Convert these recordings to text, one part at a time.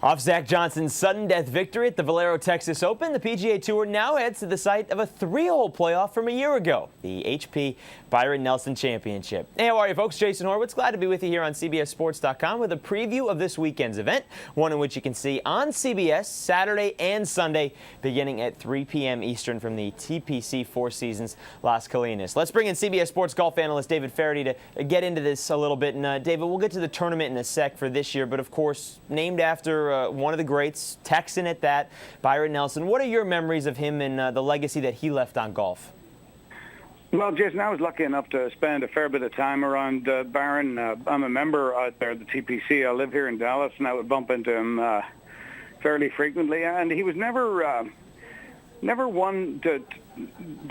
Off Zach Johnson's sudden death victory at the Valero Texas Open, the PGA Tour now heads to the site of a 3-hole playoff from a year ago, the HP Byron Nelson Championship. Hey, how are you, folks? Jason Horowitz, glad to be with you here on CBSSports.com with a preview of this weekend's event, one in which you can see on CBS Saturday and Sunday, beginning at 3 p.m. Eastern from the TPC Four Seasons Las Colinas. Let's bring in CBS Sports golf analyst David Feherty to get into this a little bit. And David, we'll get to the tournament in a sec for this year, but of course, named after one of the greats, Texan at that, Byron Nelson. What are your memories of him and the legacy that he left on golf? Well, Jason, I was lucky enough to spend a fair bit of time around Byron. I'm a member out there at the TPC. I live here in Dallas, and I would bump into him fairly frequently. And he was never one to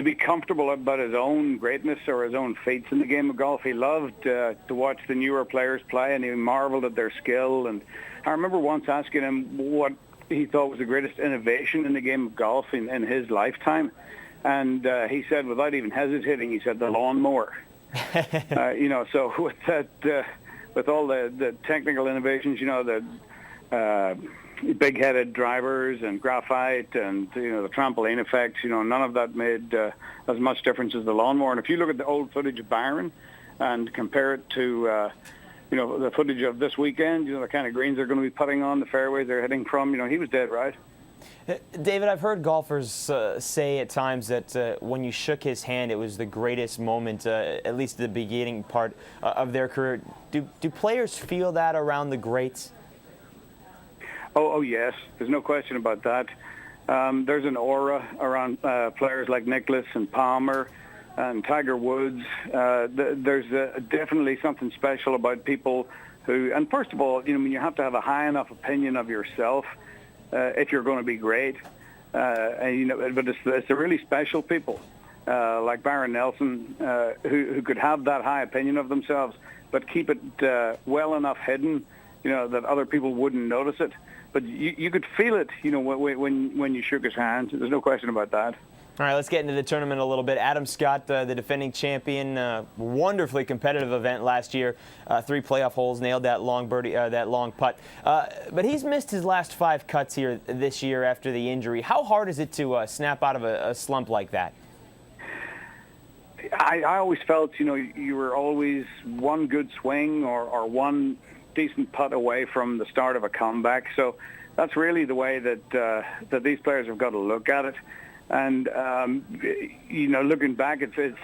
be comfortable about his own greatness or his own feats in the game of golf. He loved to watch the newer players play, and he marveled at their skill. And I remember once asking him what he thought was the greatest innovation in the game of golf in his lifetime. And he said, without even hesitating, he said, the lawnmower. So with that, with all the technical innovations, the big-headed drivers and graphite and, the trampoline effect, none of that made as much difference as the lawnmower. And if you look at the old footage of Byron and compare it to, the footage of this weekend, the kind of greens they're going to be putting on, the fairways they're hitting from, he was dead right. David, I've heard golfers say at times that when you shook his hand, it was the greatest moment, at least the beginning part of their career. Do players feel that around the greats? Oh, yes. There's no question about that. There's an aura around players like Nicklaus and Palmer and Tiger Woods. There's definitely something special about people who, and first of all, you have to have a high enough opinion of yourself if you're going to be great. But it's the really special people like Byron Nelson who could have that high opinion of themselves, but keep it well enough hidden, that other people wouldn't notice it. But you could feel it, when you shook his hand. There's no question about that. All right, let's get into the tournament a little bit. Adam Scott, the defending champion, wonderfully competitive event last year. 3 playoff holes, nailed that long birdie, that long putt. But he's missed his last 5 cuts here this year after the injury. How hard is it to snap out of a slump like that? I always felt, you were always one good swing or one decent putt away from the start of a comeback. So that's really the way that these players have got to look at it. And, looking back, it's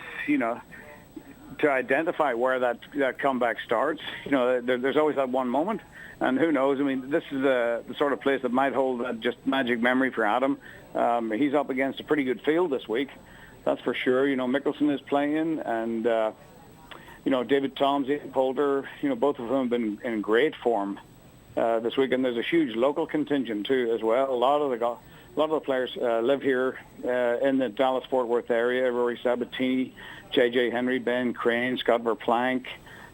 to identify where that comeback starts, there's always that one moment. And who knows? I mean, this is the sort of place that might hold that just magic memory for Adam. He's up against a pretty good field this week, that's for sure. Mickelson is playing, and, David Toms, Ian Poulter, both of them have been in great form this week. And there's a huge local contingent, too, as well. A lot of the players live here in the Dallas-Fort Worth area. Rory Sabatini, J.J. Henry, Ben Crane, Scott Verplank,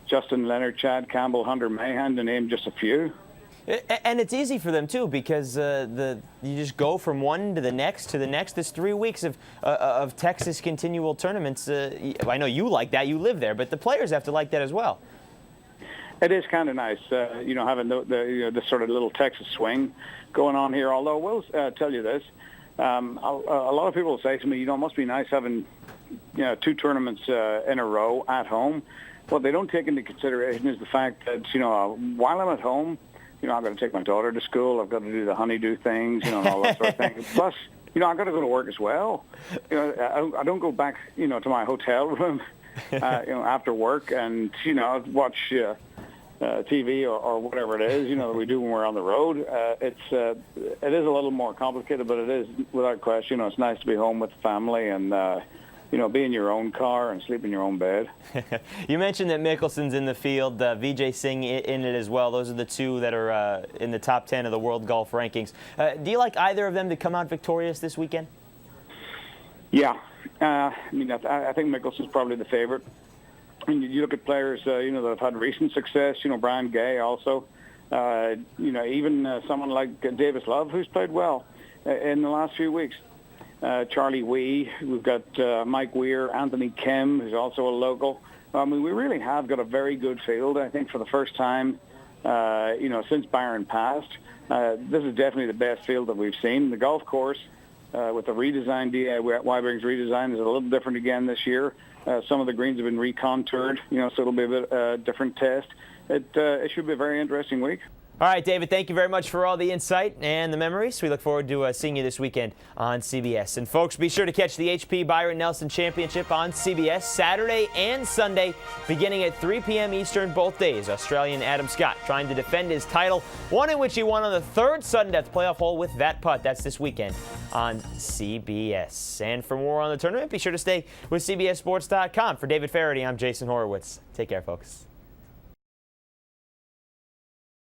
Justin Leonard, Chad Campbell, Hunter Mahan, to name just a few. And it's easy for them, too, because you just go from one to the next. There's 3 weeks of Texas continual tournaments. I know you like that. You live there. But the players have to like that as well. It is kind of nice, having this sort of little Texas swing going on here. Although I will tell you this, a lot of people say to me, it must be nice having 2 tournaments in a row at home. What they don't take into consideration is the fact that, while I'm at home, I've got to take my daughter to school. I've got to do the honeydew things, and all that sort of thing. Plus, I've got to go to work as well. I don't go back, to my hotel room, after work and, watch TV or whatever it is, that we do when we're on the road. It is a little more complicated, but it is, without question, it's nice to be home with the family and, be in your own car and sleep in your own bed. You mentioned that Mickelson's in the field, Vijay Singh in it as well. Those are the 2 that are in the top 10 of the world golf rankings. Do you like either of them to come out victorious this weekend? Yeah. I think Mickelson's probably the favorite. And you look at players, that have had recent success, Brian Gay also, even someone like Davis Love, who's played well in the last few weeks. Charlie Wee, we've got Mike Weir, Anthony Kim, who's also a local. We really have got a very good field, I think, for the first time since Byron passed. This is definitely the best field that we've seen. The golf course, with the redesigned Y-Brings redesign, is a little different again this year. Some of the greens have been recontoured, so it'll be a bit different test. It should be a very interesting week. All right, David, thank you very much for all the insight and the memories. We look forward to seeing you this weekend on CBS. And folks, be sure to catch the HP Byron Nelson Championship on CBS Saturday and Sunday, beginning at 3 p.m. Eastern both days. Australian Adam Scott trying to defend his title, one in which he won on the third sudden death playoff hole with that putt. That's this weekend on CBS. And for more on the tournament, be sure to stay with CBSSports.com. For David Feherty, I'm Jason Horowitz. Take care, folks.